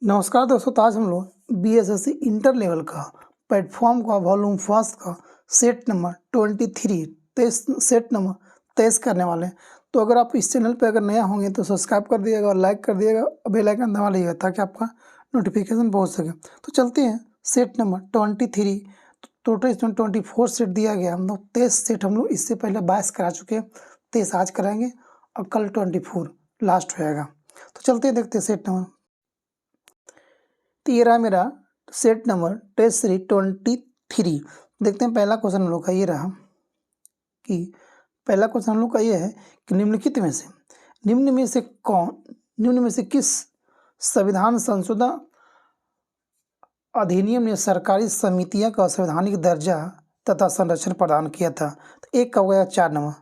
नमस्कार दोस्तों, तो आज हम लोग बीएसएससी इंटर लेवल का प्लेटफॉर्म का वॉल्यूम फर्स्ट का सेट नंबर 23 सेट नंबर 23 करने वाले हैं। तो अगर आप इस चैनल पर अगर नया होंगे तो सब्सक्राइब कर दिएगा और लाइक कर दिएगा, बेल आइकन दबा लीजिएगा ताकि आपका नोटिफिकेशन पहुंच सके। तो चलते हैं सेट नंबर 23। टोटल इसमें 24 सेट दिया गया। हम लोग 23 सेट हम लोग इससे पहले 22 करा चुके हैं, 23 आज कराएंगे और कल 24 लास्ट हो जाएगा। तो चलते हैं, देखते हैं सेट नंबर। तो ये रहा मेरा सेट नंबर टेस्ट सीरीज 23। देखते हैं पहला क्वेश्चन हम लोग का ये रहा कि पहला क्वेश्चन हम लोग का ये है कि निम्न में से किस संविधान संशोधन अधिनियम ने सरकारी समितियों का संवैधानिक दर्जा तथा संरक्षण प्रदान किया था। तो एक का हो गया 4 नंबर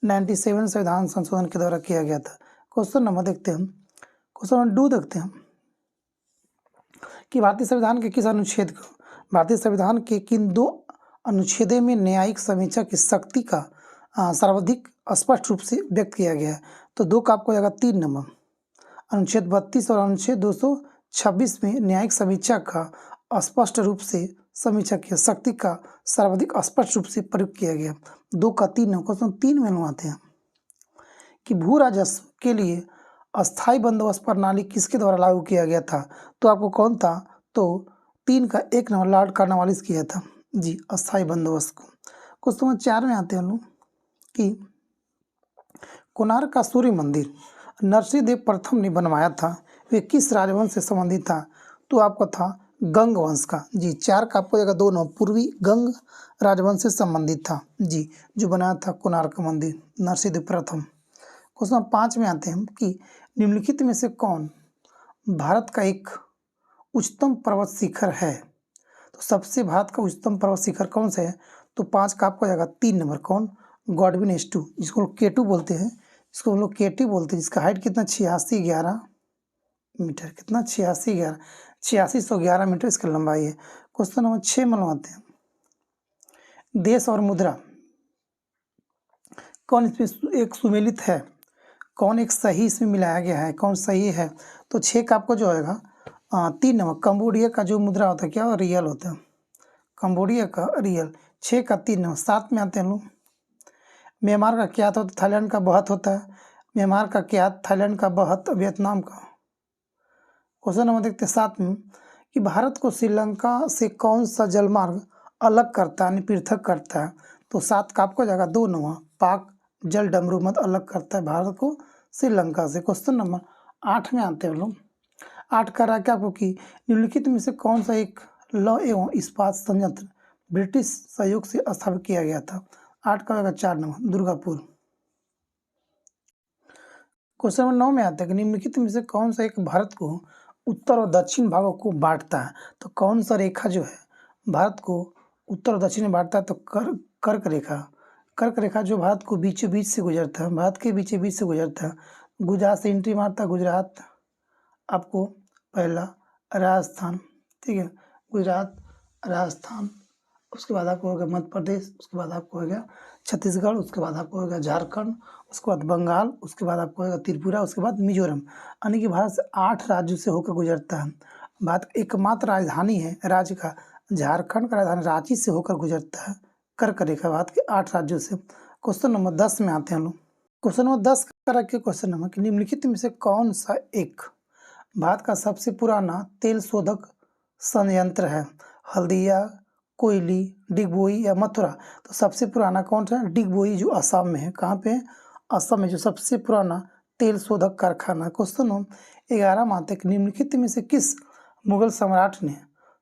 97 संविधान संशोधन के द्वारा किया गया था। क्वेश्चन नंबर देखते हैं, क्वेश्चन नंबर 2 देखते हैं कि भारतीय संविधान के किन दो अनुच्छेदों में न्यायिक समीक्षा की शक्ति का सर्वाधिक स्पष्ट रूप से व्यक्त किया गया है। तो 2 का आपको आएगा 3 नंबर, अनुच्छेद 32 और अनुच्छेद 226 में न्यायिक समीक्षा का स्पष्ट रूप से समीक्षा की शक्ति का सर्वाधिक स्पष्ट रूप से प्रयोग किया गया। 2 का 3 नंबर। क्वेश्चन 3 में हम आते हैं कि भू राजस्व के लिए अस्थाई बंदोबस्त प्रणाली किसके द्वारा लागू किया गया था। तो आपको कौन था, तो 3 का 1 नंबर लॉर्ड कॉर्नवालिस किया था जी, अस्थाई बंदोबस्त को। क्वेश्चन नंबर 4 में आते हैं हम लोग कि कोणार्क का सूर्य मंदिर नरसिंहदेव प्रथम ने बनवाया था, वे किस राजवंश से संबंधित था। तो आपका था गंग वंश का जी। 4 का आपको जगह 2 नंबर, पूर्वी गंग राजवंश से संबंधित था जी, जो बनाया था कोणार्क मंदिर नरसिंहदेव प्रथम। क्वेश्चन नंबर 5 में आते हैं कि निम्नलिखित में से कौन भारत का एक उच्चतम पर्वत शिखर है। तो सबसे भारत का उच्चतम पर्वत शिखर कौन सा है। तो 5 का आपको जाएगा 3 नंबर, कौन, गॉडविन S2, जिसको लोग K2 बोलते हैं, जिसको हम लोग KT बोलते हैं, जिसका हाइट कितना 8611 मीटर, कितना 8611 मीटर इसकी लंबाई है। क्वेश्चन नंबर 6 में आते हैं, देश और मुद्रा कौन इसमें एक सुमेलित है, कौन एक सही इसमें मिलाया गया है, कौन सही है। तो 6 का आपको जो आएगा 3 नंबर, कंबोडिया का जो मुद्रा होता है क्या, रियल होता है, कंबोडिया का रियल। 6 का 3 नंबर। 7 में आते हैं लोग, म्यांमार का क्या होता है, थाईलैंड का बहुत होता है। म्यांमार का क्या, थाईलैंड का बहुत, वियतनाम का। क्वेश्चन नंबर देखते हैं 7 में कि भारत को श्रीलंका से कौन सा जलमार्ग अलग करता है, यानी पृथक करता है। तो 7 का आपको जाएगा 2 नंबर, पाक जल डमरू मत अलग करता है भारत को श्रीलंका से। क्वेश्चन नंबर 8 में आते हैं लोग। 8 का रहा क्या आपको कि निम्नलिखित में से कौन सा एक लौह एवं इस्पात संयंत्र ब्रिटिश सहयोग से स्थापित किया गया था। 8 का होगा 4 नंबर, दुर्गापुर। क्वेश्चन नंबर 9 में आता है कि निम्नलिखित में से कौन सा एक भारत को उत्तर और दक्षिण भागों को बांटता है। तो कौन सा रेखा जो है भारत को उत्तर और दक्षिण में बांटता है। तो कर्क रेखा जो भारत को बीचों बीच से गुजरता है, भारत के बीचों बीच से गुजरता है। गुजरात से एंट्री मारता है, गुजरात आपको पहला, राजस्थान, ठीक है, गुजरात, राजस्थान, उसके बाद आपको होगा मध्य प्रदेश, उसके बाद आपको होगा छत्तीसगढ़, उसके बाद आपको होगा झारखंड, उसके बाद बंगाल, उसके बाद आपको होगा त्रिपुरा, उसके बाद मिजोरम। यानी कि भारत से 8 राज्यों से होकर गुजरता है। भारत एकमात्र राजधानी है राज्य का, झारखंड का राजधानी रांची से होकर गुजरता है कर्क रेखा, भारत के 8 राज्यों से। क्वेश्चन नंबर 10 में आते हैं लोग। क्वेश्चन नंबर 10 का रखिए क्वेश्चन नंबर कि निम्नलिखित में से कौन सा एक भारत का सबसे पुराना तेल शोधक संयंत्र है। हल्दिया, कोयली, डिगबोई या मथुरा। तो सबसे पुराना कौन सा है, डिगबोई, जो असम में है। कहाँ पे, असम में, जो सबसे पुराना तेल शोधक कारखाना। क्वेश्चन नंबर 11 में आते हैं कि निम्नलिखित में से किस मुगल सम्राट ने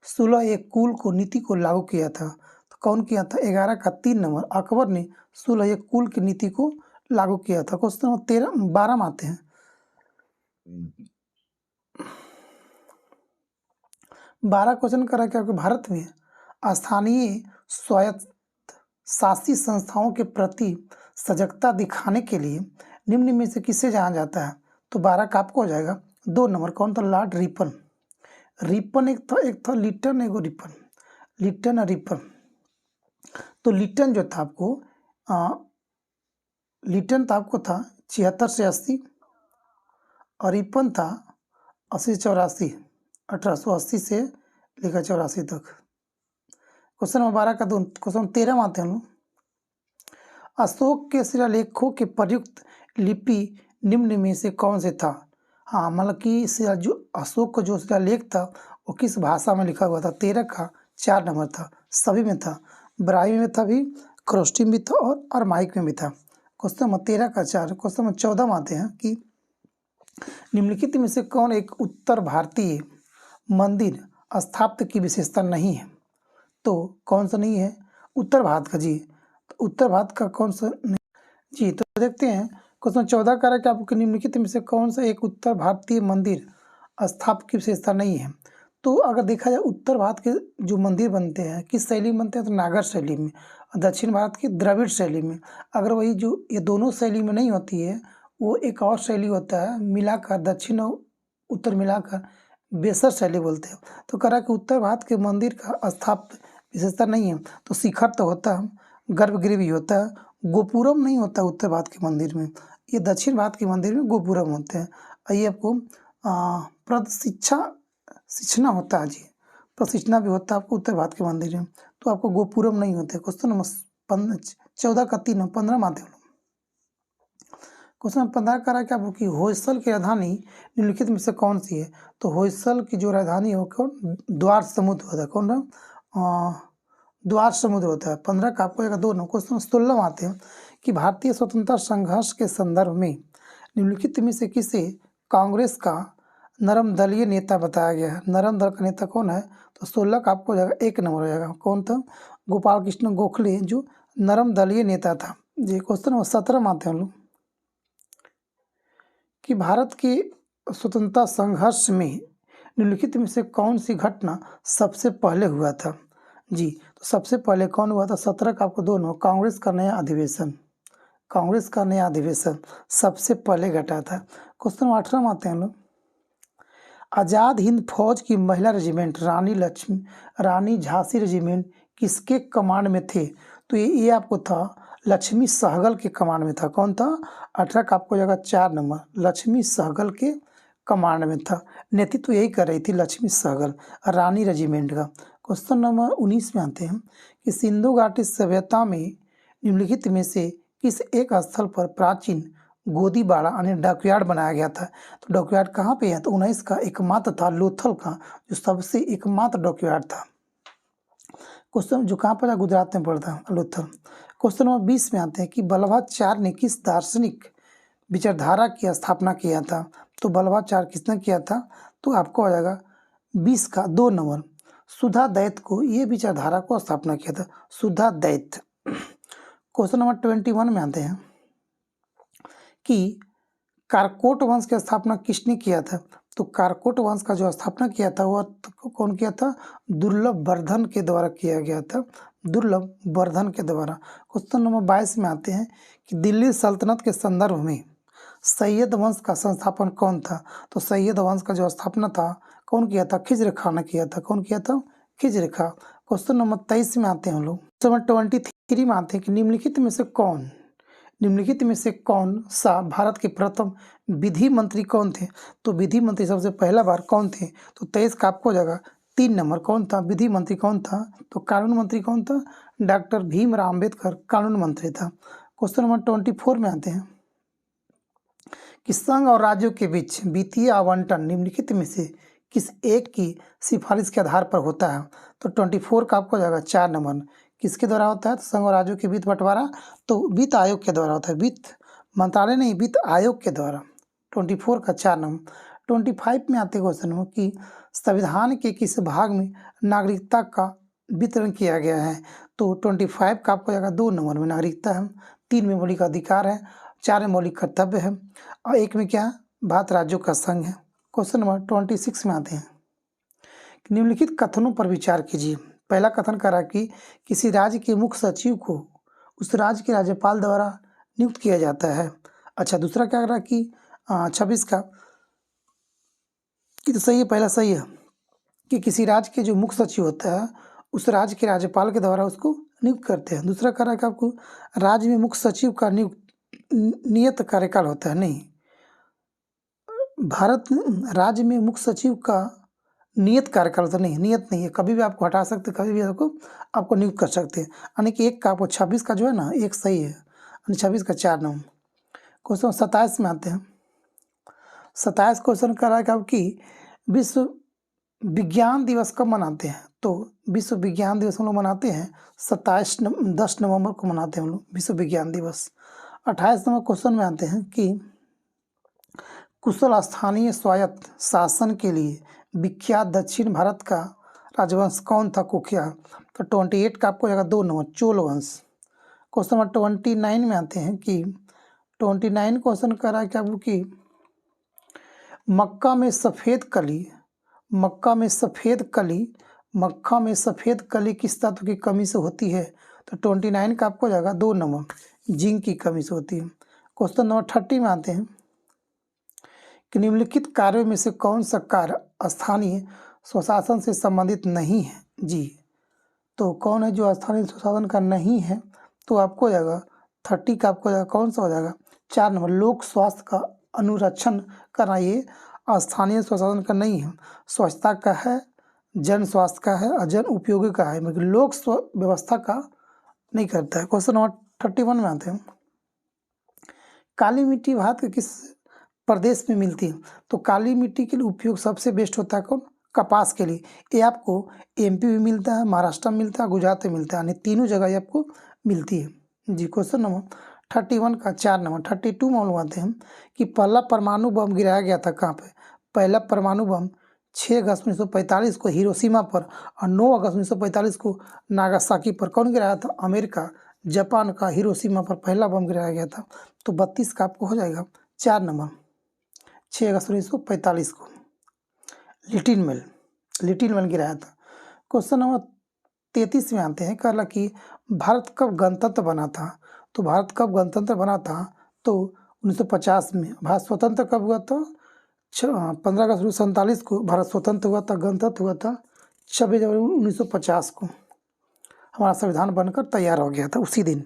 16 को नीति को लागू किया था। तो कौन किया था। 11 का 3 नंबर, अकबर ने 16 की नीति को लागू किया था। क्वेश्चन नंबर 12 में आते हैं, 12 क्वेश्चन करा क्या कि भारत में स्थानीय स्वायत्त शासी संस्थाओं के प्रति सजगता दिखाने के लिए निम्न में से किसे जाना जाता है। तो 12 का आपको हो जाएगा 2 नंबर, कौन था, लॉर्ड रिपन। एक था लिटन, एगो रिपन, लिटन और रिपन। तो लिटन जो था आपको लिटन था आपको था 76 से 80 और रिपन था 80 से 84, 1880 से लेकर 84 तक। क्वेश्चन नंबर 12 का 2, क्वेश्चन 13 में आते हैं हम लोग। अशोक के शिलालेखों के प्रयुक्त लिपि निम्न में से कौन से था? हाँ, मतलब कि जो अशोक का जो शिलालेख था वो किस भाषा में लिखा हुआ था? 13 का 4 नंबर था, सभी में था, ब्राह्मी में था भी, खरोष्टी में भी था और अरमाइक में भी था। क्वेश्चन नंबर 13 का 4। क्वेश्चन नंबर 14 में आते हैं कि निम्नलिखित में से कौन एक उत्तर भारतीय मंदिर स्थापत्य की विशेषता नहीं है? तो कौन सा नहीं है? उत्तर भारत का जी, तो उत्तर भारत का कौन सा नहीं? जी, तो देखते हैं क्वेश्चन 14 कह रहा है कि आपको निम्नलिखित में से कौन सा एक उत्तर भारतीय मंदिर स्थापत्य की विशेषता नहीं है? तो अगर देखा जाए उत्तर भारत के जो मंदिर बनते हैं किस शैली में बनते हैं? तो नागर शैली में, और दक्षिण भारत की द्रविड़ शैली में। अगर वही जो ये दोनों शैली में नहीं होती है, वो एक और शैली होता है मिलाकर, दक्षिण और उत्तर मिलाकर बेसर शैली बोलते हैं। तो कह रहा है कि उत्तर भारत के मंदिर का स्थापत्य विशेषता नहीं है। तो शिखर तो होता है, गर्भगृह भी होता है, गोपुरम नहीं होता उत्तर भारत के मंदिर में, ये दक्षिण भारत के मंदिर में गोपुरम होते हैं। और ये आपको प्रशिक्षणा होता है जी, प्रशिक्षणा भी होता है आपको उत्तर भारत के मंदिर में, तो आपको गोपुरम नहीं होते। क्वेश्चन नंबर 14 का 3, 15 में आते हैं। क्वेश्चन 15 का रहा है कि आपको कि होयसल की राजधानी निम्नलिखित में से कौन सी है? तो होयसल की जो राजधानी है वो कौन? द्वार समुद्र होता है। कौन रहा? द्वार समुद्र होता है। 15 का आपको 2 नंबर। क्वेश्चन 16 में आते हैं कि भारतीय स्वतंत्रता संघर्ष के संदर्भ में निम्नलिखित में से किसे कांग्रेस का नरम दलीय नेता बताया गया है? नरम दल का नेता कौन है? तो 16 का आपको 1 नंबर हो जाएगा। कौन था? गोपाल कृष्ण गोखले जो नरम दलीय नेता था जी। क्वेश्चन नंबर 17 में आते हैं हम लोग कि भारत के स्वतंत्रता संघर्ष में निम्नलिखित में से कौन सी घटना सबसे पहले हुआ था? जी, तो सबसे पहले कौन हुआ था? 17 का आपको 2 नंबर। कांग्रेस का नया अधिवेशन, कांग्रेस का नया अधिवेशन सबसे पहले घटा था। क्वेश्चन 18 में आते हैं हम लोग। आज़ाद हिंद फौज की महिला रेजिमेंट रानी झांसी रेजिमेंट किसके कमांड में थे? तो ये आपको था लक्ष्मी सहगल के कमांड में था। कौन था? 18 का आपको जगह 4 नंबर, लक्ष्मी सहगल के कमांड में था। नेतृत्व यही कर रही थी लक्ष्मी सहगल रानी रेजिमेंट का। क्वेश्चन नंबर 19 में आते हैं कि सिंधु घाटी सभ्यता में निम्नलिखित में से किस एक स्थल पर प्राचीन गोदीबाड़ा यानी डॉकयार्ड बनाया गया था? तो डॉकयार्ड कहाँ पे है? तो 19 का एकमात्र था लोथल का, जो सबसे एकमात्र डॉकयार्ड था। क्वेश्चन जो कहाँ पर? गुजरात में पड़ता है लोथल। क्वेश्चन नंबर 20 में आते हैं कि बल्लभाचार्य ने किस दार्शनिक विचारधारा की स्थापना किया था? तो बल्लभाचार्य किसने किया था? तो आपको आ जाएगा 20 का 2 नंबर, सुधा दैत्य को ये विचारधारा को स्थापना किया था, सुधा दैत्य। क्वेश्चन नंबर 21 में आते हैं कि कारकोट वंश की स्थापना किसने किया था? तो कारकोट वंश का जो स्थापना किया था वह कौन किया था? दुर्लभ वर्धन के द्वारा किया गया था, दुर्लभ वर्धन के द्वारा। क्वेश्चन नंबर 22 में आते हैं कि दिल्ली सल्तनत के संदर्भ में सैयद वंश का संस्थापन कौन था? तो सैयद वंश का जो स्थापना था कौन किया था? खिज्र खान ने किया था। कौन किया था? खिज्र खां। क्वेश्चन नंबर 23 में आते हैं हम लोग। नंबर 23 में आते हैं कि निम्नलिखित में से कौन सा भारत के प्रथम विधि मंत्री कौन थे? तो विधि मंत्री सबसे पहला बार कौन थे? तो 23 का आपको जगह 3 नंबर। कौन था विधि मंत्री? कौन था? तो कानून मंत्री कौन था? डॉक्टर भीमराव अम्बेडकर कानून मंत्री था। क्वेश्चन नंबर 24 में आते हैं कि संघ और राज्यों के बीच वित्तीय आवंटन निम्नलिखित में से किस एक की सिफारिश के आधार पर होता है? तो 24 का आपको जाएगा 4 नंबर। किसके द्वारा होता है? तो संघ और राज्यों के वित्त बंटवारा तो वित्त आयोग के द्वारा होता है, वित्त मंत्रालय नहीं, वित्त आयोग के द्वारा। 24 का 4 नंबर। 25 में आते क्वेश्चन हो कि संविधान के किस भाग में नागरिकता का वितरण किया गया है? तो 25 का आपको जाएगा 2 नंबर में नागरिकता है, 3 में मौलिक अधिकार है, 4 में मौलिक कर्तव्य है और 1 में क्या है? भारत राज्यों का संघ है। क्वेश्चन नंबर 26 में आते हैं, निम्नलिखित कथनों पर विचार कीजिए। पहला कथन करा कि किसी राज्य के मुख्य सचिव को उस राज्य के राज्यपाल द्वारा नियुक्त किया जाता है। अच्छा, दूसरा क्या करा कि 26 का कि तो सही है, पहला सही है कि किसी राज्य के जो मुख्य सचिव होता है उस राज्य के राज्यपाल के द्वारा उसको नियुक्त करते हैं। दूसरा कह रहा है कि आपको राज्य में मुख्य सचिव का नियुक्त नियत कार्यकाल होता है, नहीं भारत राज्य में मुख्य सचिव का नियत कार्यकाल तो नहीं है, नियत नहीं है, कभी भी आपको हटा सकते, कभी भी आपको नियुक्त कर सकते हैं। यानी कि एक का आपको 26 का जो है ना, एक सही है, यानी 26 का 4 नंबर। क्वेश्चन 27 में आते हैं। 27 क्वेश्चन कह रहा है कि आपकी विश्व विज्ञान दिवस कब मनाते हैं? तो विश्व विज्ञान दिवस हम लोग मनाते हैं 10 नवंबर को मनाते हैं हम लोग विश्व विज्ञान दिवस। 28 नंबर क्वेश्चन में आते हैं कि कुशल स्थानीय स्वायत्त शासन के लिए विख्यात दक्षिण भारत का राजवंश कौन था कुख्या? तो 28 का आपको जाएगा 2 नंबर, चोल वंश। क्वेश्चन नंबर 29 में आते हैं कि 29 क्वेश्चन कर रहा है क्या कि मक्का में सफ़ेद कली, मक्का में सफ़ेद कली किस तत्व की कमी से होती है? तो 29 का आपको जाएगा 2 नंबर, जिंक की कमी से होती है। क्वेश्चन नंबर 30 में आते हैं कि निम्नलिखित कार्यों में से कौन सा कार्य स्थानीय स्वशासन से संबंधित नहीं है? जी, तो कौन है जो स्थानीय स्वशासन का नहीं है? तो आपको जाएगा 30 का आपको जाएगा कौन सा हो जाएगा? 4 नंबर, लोक स्वास्थ्य का अनुरक्षण करना, ये स्थानीय स्वशासन का नहीं है। स्वच्छता का है, जन स्वास्थ्य का है और जन उपयोगी का है, मगर लोक व्यवस्था का नहीं करता है। क्वेश्चन नंबर 31 में आते हैं। काली मिट्टी भारत के किस प्रदेश में मिलती है? तो काली मिट्टी के लिए उपयोग सबसे बेस्ट होता है कौन? कपास के लिए। ये आपको एमपी में मिलता है, महाराष्ट्र में मिलता है, गुजरात में मिलता है, यानी तीनों जगह ये आपको मिलती है। जी, क्वेश्चन नंबर 31 का 4 नंबर। 32 में आते हैं कि पहला परमाणु बम गिराया गया था कहाँ पे? पहला परमाणु बम 6 अगस्त 1945 को हिरोशिमा पर और 9 अगस्त 1945 को नागासाकी पर कौन गिराया था? अमेरिका, जापान का हिरोशिमा पर पहला बम गिराया गया था। तो 32 का आपको हो जाएगा 4 नंबर, 6 अगस्त 1945 को लिटिल मेल गिराया था। क्वेश्चन नंबर 33 में आते हैं, कहला कि भारत कब गणतंत्र बना था? तो भारत कब गणतंत्र बना था? तो 1950 में। भारत स्वतंत्र कब हुआ था? 15 अगस्त 1947 को भारत स्वतंत्र हुआ था, गणतंत्र हुआ था 26 जनवरी 1950 को। हमारा संविधान बनकर तैयार हो गया था उसी दिन।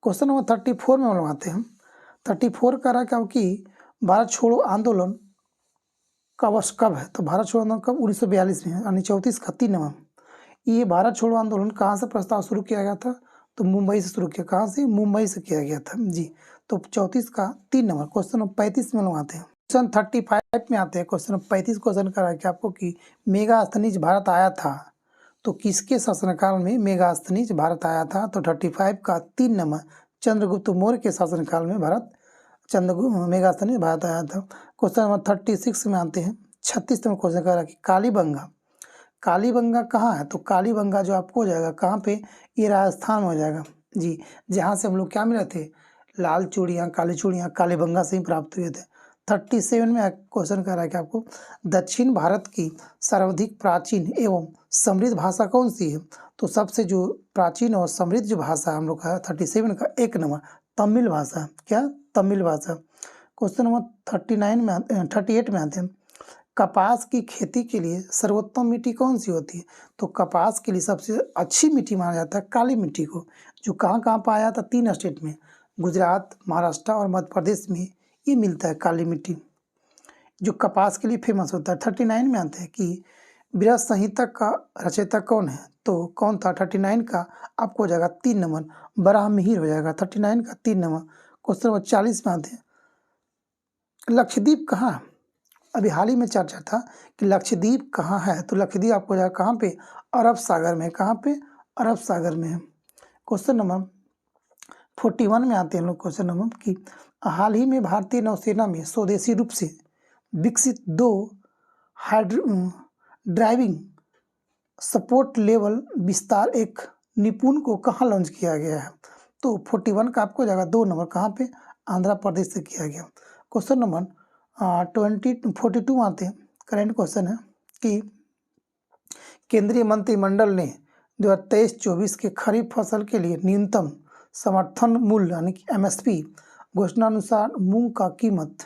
क्वेश्चन नंबर 34 में हम लोग आते हैं। 34 कह रहा है क्या कि भारत छोड़ो आंदोलन का वर्ष कब है? तो भारत छोड़ो आंदोलन कब? 1942 में, यानी 34 का 3 नंबर। ये भारत छोड़ो आंदोलन कहाँ से प्रस्ताव शुरू किया गया था? तो मुंबई से शुरू किया। कहाँ से? मुंबई से किया गया था। जी, तो 34 का 3 नंबर। क्वेश्चन नंबर 35 में लोग आते हैं। क्वेश्चन 35 में आते हैं। क्वेश्चन नंबर 35 क्वेश्चन कर रहा है कि आपको कि मेगास्थनीज भारत आया था, तो किसके शासनकाल में मेगास्थनीज भारत आया था? तो 35 का 3 नंबर, चंद्रगुप्त मौर्य के शासनकाल में मेगास्थनीज भारत आया था। क्वेश्चन नंबर 36 में आते हैं। 36 नंबर क्वेश्चन कर रहा है कि कालीबंगा कहाँ है? तो कालीबंगा जो आपको हो जाएगा कहाँ पे? ये राजस्थान में हो जाएगा। जी, जहाँ से हम लोग क्या मिले थे? लाल चूड़ियाँ, काली चूड़ियाँ कालीबंगा से ही प्राप्त हुए थे। 37 में क्वेश्चन कर रहा है कि आपको दक्षिण भारत की सर्वाधिक प्राचीन एवं समृद्ध भाषा कौन सी है? तो सबसे जो प्राचीन और समृद्ध जो भाषा हम लोग का 37 का 1 नंबर, तमिल भाषा। क्या? तमिल भाषा। क्वेश्चन नंबर 38 में आते हैं। कपास की खेती के लिए सर्वोत्तम मिट्टी कौन सी होती है? तो कपास के लिए सबसे अच्छी मिट्टी माना जाता है काली मिट्टी को, जो कहाँ पाया था? 3 स्टेट में, गुजरात, महाराष्ट्र और मध्य प्रदेश में ये मिलता है काली मिट्टी, जो कपास के लिए फेमस होता है। 39 में आते हैं कि बृहद संहिता का रचयिता कौन है? तो कौन था? 39 का आपको हो जाएगा 3 नंबर, बराहमिहिर हो जाएगा। 39 का 3 नंबर। क्वेश्चन नंबर 40 में आते हैं। लक्षद्वीप कहाँ है? अभी हाल ही में चर्चा था कि लक्षद्वीप कहाँ है, तो लक्षद्वीप आपको जाएगा कहाँ पे? अरब सागर में। कहाँ पे? अरब सागर में है। क्वेश्चन नंबर 41 में आते हैं लोग। क्वेश्चन नंबर कि हाल ही में भारतीय नौसेना में स्वदेशी रूप से विकसित 2 ड्राइविंग सपोर्ट लेवल विस्तार एक निपुण को कहाँ लॉन्च किया गया है? तो 41 का आपको जाएगा 2 नंबर, कहाँ पे? आंध्र प्रदेश से किया गया। क्वेश्चन नंबर 42 आते हैं। करेंट क्वेश्चन है कि केंद्रीय मंत्रिमंडल ने 2023-24 के खरीफ फसल के लिए न्यूनतम समर्थन मूल्य यानी कि एमएसपी घोषणा अनुसार मूंग का कीमत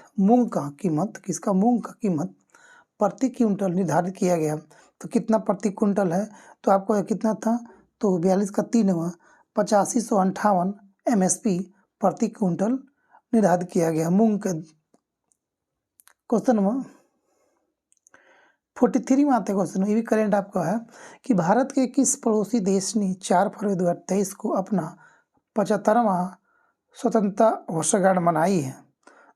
प्रति क्विंटल निर्धारित किया गया। तो कितना प्रति क्विंटल है? तो आपको कितना था? तो 42 का 3 नंबर, 8558 एमएसपी प्रति क्विंटल निर्धारित किया गया मूंग के क्वेश्चन नंबर 43 में आते हैं क्वेश्चन, ये भी करेंट आपका है कि भारत के किस पड़ोसी देश ने 4 फरवरी 2023 को अपना 75वां स्वतंत्रता वर्षगांठ मनाई है?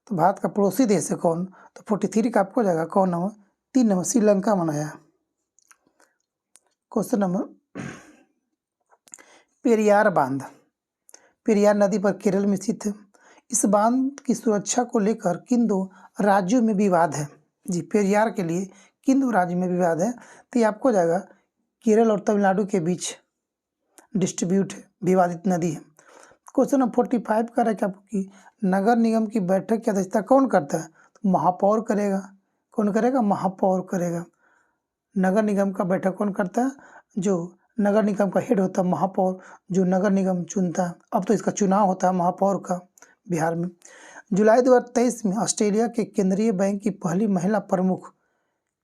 तो भारत का पड़ोसी देश है कौन? तो 43 का आपको हो जाएगा कौन नंबर? 3 नंबर श्रीलंका मनाया। क्वेश्चन नंबर पेरियार बांध, पेरियार नदी पर केरल में स्थित है। इस बांध की सुरक्षा को लेकर किन दो राज्यों में विवाद है? जी, पेरियार के लिए किन दो राज्यों में विवाद है? तो ये आपको हो जाएगा केरल और तमिलनाडु के बीच डिस्ट्रीब्यूट है, विवादित नदी है। क्वेश्चन नंबर 45 का है कि आपकी नगर निगम की बैठक की अध्यक्षता कौन करता है? तो महापौर करेगा। कौन करेगा? महापौर करेगा। नगर निगम का बैठक कौन करता है? जो नगर निगम का हेड होता है महापौर, जो नगर निगम चुनता है। अब तो इसका चुनाव होता है महापौर का बिहार में। जुलाई 2023 में ऑस्ट्रेलिया के केंद्रीय बैंक की पहली महिला प्रमुख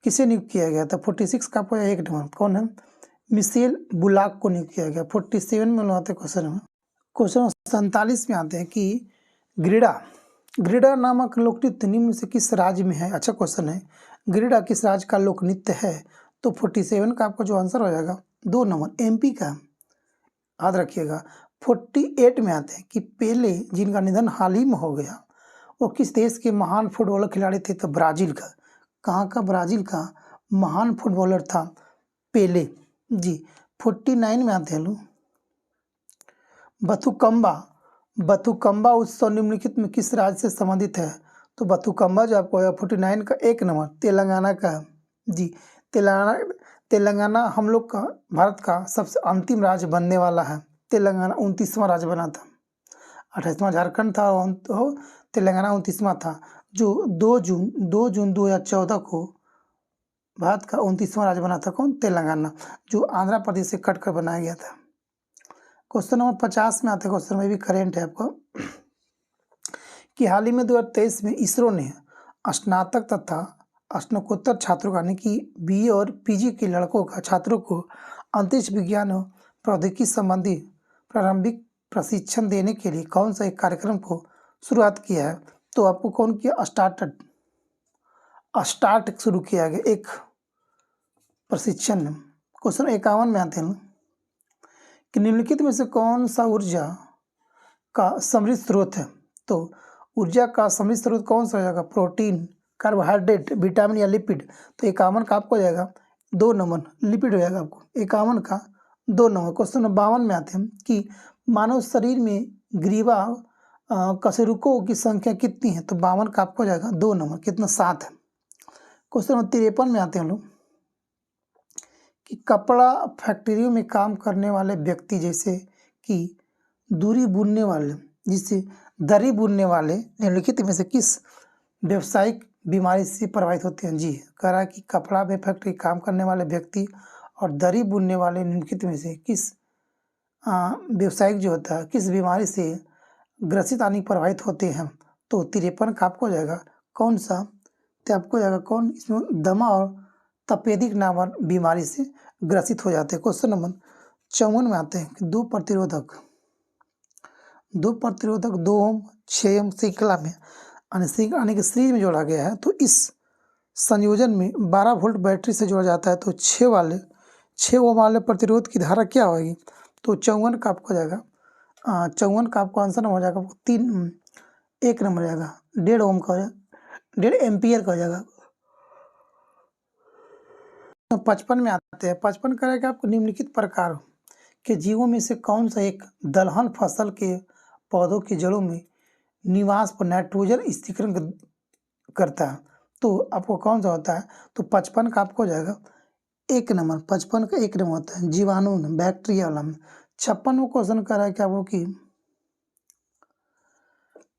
किसे नियुक्त किया गया था? 46 का आपको एक नंबर कौन है? मिशेल बुलाक को नियुक्त किया गया। 47 में आते क्वेश्चन में। क्वेश्चन 47 में आते हैं कि ग्रीडा, ग्रीडा नामक लोक नृत्य निम्न से किस राज्य में है? अच्छा क्वेश्चन है, ग्रीडा किस राज्य का लोक नृत्य है? तो 47 का आपका जो आंसर हो जाएगा 2 नंबर एमपी का, याद रखिएगा। 48 में आते हैं कि पेले जिनका निधन हाल ही में हो गया वो किस देश के महान फुटबॉलर खिलाड़ी थे? तो ब्राज़ील का। कहाँ का? ब्राज़ील का महान फुटबॉलर था पेले जी। 49 में आते हैं लोग बथुकम्बा, बथुकम्बा उत्सव निम्नलिखित में किस राज्य से संबंधित है? तो बथुकम्बा जो आपको 49 का एक नंबर तेलंगाना का जी। तेलंगाना हम लोग का भारत का सबसे अंतिम राज्य बनने वाला है। तेलंगाना 29वां राज्य बना था। 28वां झारखंड था और तेलंगाना 29वां था, जो 2 जून 2014 को भारत का 29वां राज्य बना था। कौन? तेलंगाना, जो आंध्र प्रदेश से कट कर बनाया गया था। क्वेश्चन नंबर 50 में आते हैं क्वेश्चन में भी करेंट है आपको कि हाल ही में 2023 में इसरो ने स्नातक तथा स्नातकोत्तर छात्रों का यानी कि बीए और पीजी के लड़कों का छात्रों को अंतरिक्ष विज्ञान और प्रौद्योगिकी संबंधी प्रारंभिक प्रशिक्षण देने के लिए कौन सा एक कार्यक्रम को शुरुआत किया है? तो आपको कौन किया? स्टार्ट शुरू किया गया एक प्रशिक्षण। क्वेश्चन 51 में आते हैं कि निम्नलिखित में से कौन सा ऊर्जा का समृद्ध स्रोत है? तो ऊर्जा का समृद्ध स्रोत कौन सा हो जाएगा? प्रोटीन, कार्बोहाइड्रेट, विटामिन या लिपिड। तो 51 का आपको हो जाएगा 2 नंबर लिपिड हो जाएगा आपको 51 का 2 नंबर। क्वेश्चन नंबर 52 में आते हैं कि मानव शरीर में ग्रीवा कशेरुकों की संख्या कितनी है? तो 52 का आपको हो जाएगा 2 नंबर कितना? 7 है। क्वेश्चन नंबर 53 में आते हैं लोग कि कपड़ा फैक्ट्रियों में काम करने वाले व्यक्ति जैसे कि दूरी बुनने वाले, जिससे दरी बुनने वाले निम्नलिखित में से किस व्यावसायिक बीमारी से प्रभावित होते हैं? जी, कह रहा है कि कपड़ा में फैक्ट्री काम करने वाले व्यक्ति और दरी बुनने वाले निम्नलिखित में से किस व्यावसायिक जो होता है किस बीमारी से ग्रसित यानी प्रभावित होते हैं? तो 53 का आपको हो जाएगा कौन सा? तो आपको हो जाएगा कौन? इसमें दमा और तपेदिक नामक बीमारी से ग्रसित हो जाते हैं। क्वेश्चन नंबर 54 में आते हैं कि दो प्रतिरोधक 2 ओम 6 ओम श्रृंखला में यानी कि सीरीज में जोड़ा गया है। तो इस संयोजन में 12 वोल्ट बैटरी से जोड़ा जाता है। तो 6 ओम वाले प्रतिरोध की धारा क्या होगी? तो 54 का आपको हो जाएगा 54 का आपको आंसर हो जाएगा 1 नंबर जाएगा 1.5 ओम का हो जाएगा 1.5 एम्पियर का हो जाएगा। 55 में आते हैं। 55 करेगा आपको निम्नलिखित प्रकार के जीवों में से कौन सा एक दलहन फसल के पौधों की जड़ों में निवास पर नाइट्रोजन स्थिरीकरण करता है? तो आपको कौन सा होता है? तो 55 का आपको हो जाएगा 1 नंबर 55 का 1 नंबर होता है जीवाणु बैक्टीरिया वाला में। 56 में क्वेश्चन कर रहा है क्या वो कि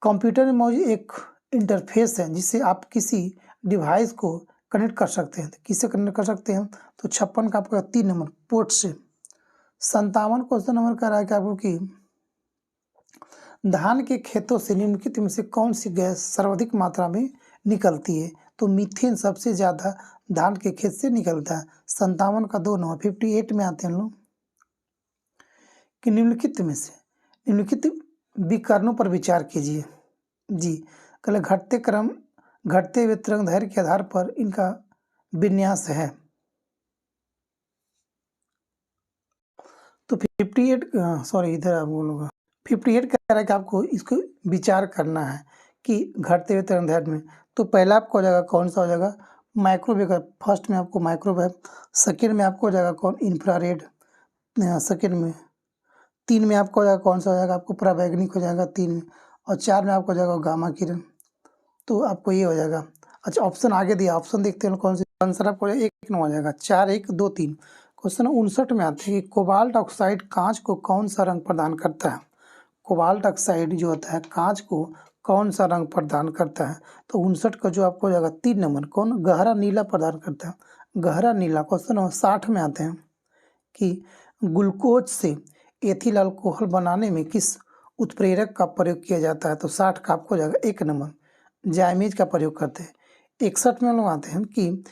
कंप्यूटर में मौजूद एक इंटरफेस है जिससे आप किसी डिवाइस को कनेक्ट कर सकते हैं। किससे कनेक्ट कर सकते हैं? तो 56 का आपका 3 नंबर पोर्ट से। 57 क्वेश्चन नंबर कर रहा है कि आपको कि धान के खेतों से निम्नलिखित में से कौन सी गैस सर्वाधिक मात्रा में निकलती है? तो मीथेन सबसे ज़्यादा धान के खेत से निकलता है। 57 का 2 नंबर। 58 में आते हैं लोग कि निम्नलिखित में से निम्नलिखित विकर्णों पर विचार कीजिए। जी, कल घटते क्रम घटते हुए तरंग दैर्घ्य के आधार पर इनका विन्यास है। तो 58 सॉरी इधर आप बोलूँगा 58 कह रहा है कि आपको इसको विचार करना है कि घटते हुए तरंग दैर्घ्य में। तो पहला आपको हो जाएगा कौन सा हो जाएगा माइक्रोवेव, फर्स्ट में आपको माइक्रोवेव, सेकेंड में आपको हो जाएगा कौन इंफ्रारेड, सेकेंड में, 3 में आपको हो जाएगा कौन सा हो जाएगा आपको परावैंगनिक हो जाएगा 3 में, और 4 में आपको हो जाएगा गामा किरण। तो आपको ये हो जाएगा। अच्छा ऑप्शन आगे दिया, ऑप्शन देखते हैं कौन सी आंसर आपको एक हो जाएगा 4 1 2 3। क्वेश्चन 59 में आते हैं कि कोबाल्ट ऑक्साइड कांच को कौन सा रंग प्रदान करता है। कोबाल्ट ऑक्साइड जो होता है कांच को कौन सा रंग प्रदान करता है। तो 59 का जो आपको हो जाएगा 3 नंबर कौन गहरा नीला प्रदान करता है, गहरा नीला। क्वेश्चन 60 में आते हैं कि ग्लूकोज से एथिल अल्कोहल बनाने में किस उत्प्रेरक का प्रयोग किया जाता है। तो 60 का आपको हो जाएगा 1 नंबर जायमीज का प्रयोग करते हैं। 61 में हम लोग आते हैं कि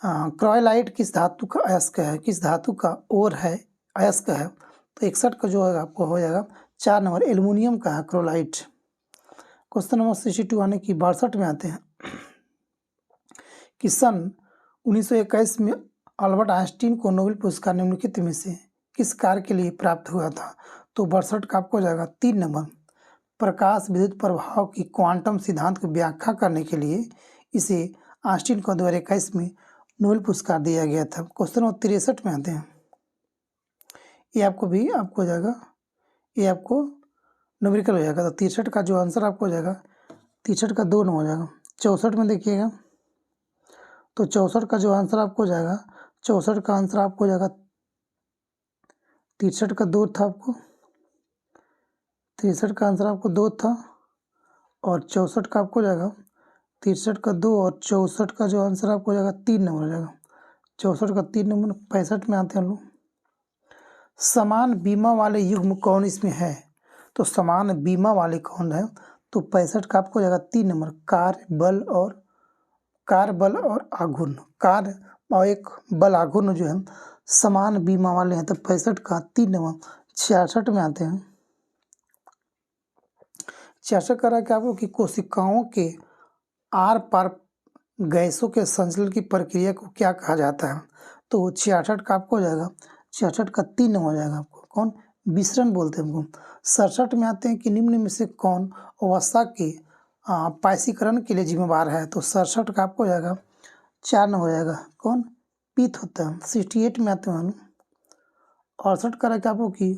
क्रोलाइट किस धातु का अयस्क है, किस धातु का ओर है अयस्क है। तो 61 का जो है आपको हो जाएगा 4 नंबर एल्युमिनियम का है क्रोलाइट। क्वेश्चन नंबर 62 आने की 62 में आते हैं कि सन 1921 में अल्बर्ट आइंस्टीन को नोबेल पुरस्कार निम्नलिखित में से किस कार्य के लिए प्राप्त हुआ था। तो 62 का आपको हो जाएगा 3 नंबर प्रकाश विद्युत प्रभाव की क्वांटम सिद्धांत की व्याख्या करने के लिए इसे आइंस्टीन को 2021 में नोबेल पुरस्कार दिया गया था। क्वेश्चन नंबर 63 में आते हैं, ये आपको हो जाएगा, ये आपको न्यूमेरिकल हो जाएगा। तो 63 का जो आंसर आपको हो जाएगा 63 का 2 नंबर हो जाएगा। 64 में देखिएगा, तो 64 का जो आंसर आपको हो जाएगा 64 का आंसर आपको हो जाएगा 63 का 2 था आपको, 63 का आंसर आपको 2 था और 64 का आपको हो जाएगा 63 का 2 और 64 का जो आंसर आपको हो जाएगा 3 नंबर हो जाएगा। 64 का 3 नंबर। 65 में आते हैं हम लोग, समान बीमा वाले युग्म कौन इसमें है। तो समान बीमा वाले कौन है। तो 65 का आपको हो जाएगा 3 नंबर कार बल और आघूर्ण, कार और एक बल आघूर्ण जो है समान बीमा वाले हैं। तो 65 का 3 नंबर। 66 में आते हैं, 66 कह रहा है कि आपको कि कोशिकाओं के आर पार गैसों के संचलन की प्रक्रिया को क्या कहा जाता है। तो 66 का आपको हो जाएगा 66 का 3 नंबर हो जाएगा आपको कौन विसरण बोलते हैं हमको। 67 में आते हैं कि निम्न में से कौन अवस्था के पायसीकरण के लिए जिम्मेवार है। तो 67 का आपको हो जाएगा 4 नंबर हो जाएगा कौन पीत होता है। 68 में आते हैं हम 68 का रखा आपको कि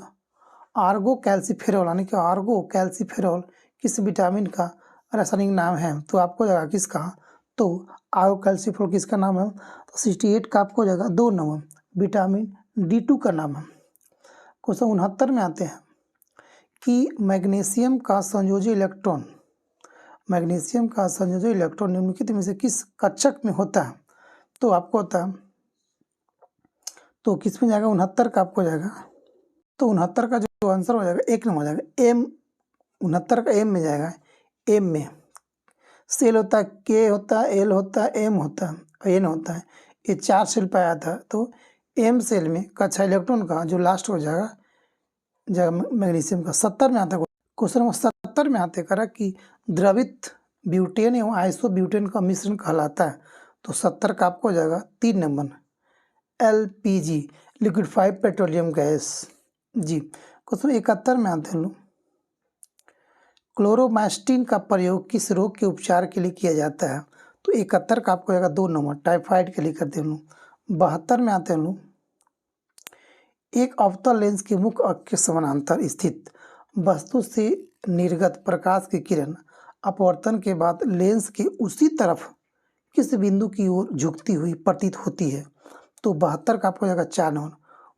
आर्गो कैल्सीफेरॉल यानी कि आर्गो कैल्सीफेरॉल किस विटामिन का रासायनिक नाम है। तो आपको हो जाएगा किसका, तो आर्गो कैल्सीफेरॉल किसका नाम है। तो 68 का आपको हो जाएगा 2 नंबर विटामिन D2 का नाम है। क्वेश्चन 69 में आते हैं कि मैग्नीशियम का संयोजी इलेक्ट्रॉन निम्नलिखित में से किस कक्षक में होता है। तो आपको होता है, तो किस में जाएगा 69 का आपको जाएगा। तो 69 का जो आंसर हो जाएगा 1 नंबर हो जाएगा एम। 69 का एम में जाएगा, एम में सेल होता है, के होता है, एल होता है, एम होता है, एन होता है। ये 4 सेल पाया था। तो एम सेल में कक्षा इलेक्ट्रॉन का जो लास्ट हो जाएगा मैग्नीशियम का। 70 में आता है क्वेश्चन नंबर 70 में आते करा कि द्रवित ब्यूटेन एवं आइसोब्यूटेन का मिश्रण कहलाता है। तो 70 का आपको हो जाएगा 3 number LPG liquefied petroleum gas जी। क्वेश्चन 71 में आते हैं लोग, क्लोरोमास्टिन का प्रयोग किस रोग के उपचार के लिए किया जाता है। तो 71 का आपको जाएगा 2 नंबर टाइफाइड के लिए करते हैं लोग। 72 में आते हैं लोग, एक अवतल लेंस के मुख्य अक्ष के समानांतर स्थित वस्तु से निर्गत प्रकाश की किरण अपवर्तन के बाद लेंस के उसी तरफ किस बिंदु की ओर झुकती हुई प्रतीत होती है। तो 72 का आपको जाएगा 4 नंबर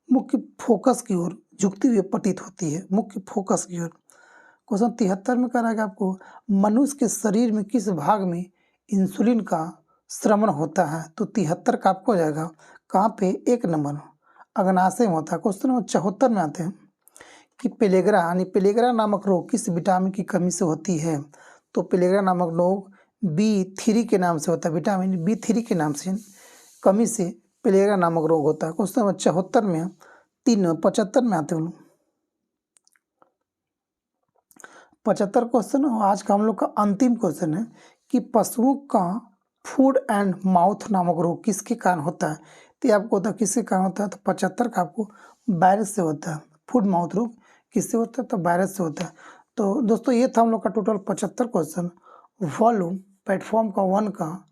मुख्य फोकस की ओर झुकती हुई प्रतीत होती है, मुख्य फोकस की ओर। क्वेश्चन 73 में कह रहा है कि आपको मनुष्य के शरीर में किस भाग में इंसुलिन का श्रवण होता है। तो 73 का आपको हो जाएगा कहाँ पे 1 नंबर अग्नाशय में होता है। क्वेश्चन नंबर 74 में आते हैं कि पेलेग्रा यानी पेलेग्रा नामक रोग किस विटामिन की कमी से होती है। तो पेलेग्रा नामक रोग B3 के नाम से होता है, विटामिन B3 के नाम से कमी से पेलेग्रा नामक रोग होता है। क्वेश्चन नंबर 74 में 3 75 में आते हैं 75 क्वेश्चन आज का हम लोग का अंतिम क्वेश्चन है कि पशुओं का फूड एंड माउथ नामक रोग किसके कारण होता है? तो ये आपको होता है किसके कारण होता है? तो 75 का आपको वायरस से होता है। फूड माउथ रोग किससे होता है? तो वायरस से होता है। तो दोस्तों ये था हम लोग का टोटल 75 क्वेश्चन। वॉल्यूम प्लेटफॉर्म का 1 का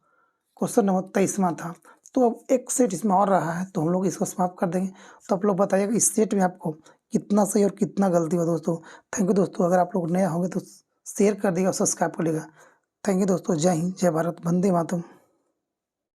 क्वेश्चन नंबर 23वां था। तो अब एक सेट इसमें और रहा है, तो हम लोग इसको समाप्त कर देंगे। तो आप लोग बताइएगा इस सेट में आपको कितना सही और कितना गलती हुआ दोस्तों। थैंक यू दोस्तों। अगर आप लोग नए होंगे तो शेयर कर दिएगा और सब्सक्राइब कर लीजिएगा। थैंक यू दोस्तों। जय हिंद, जय भारत, वंदे मातरम।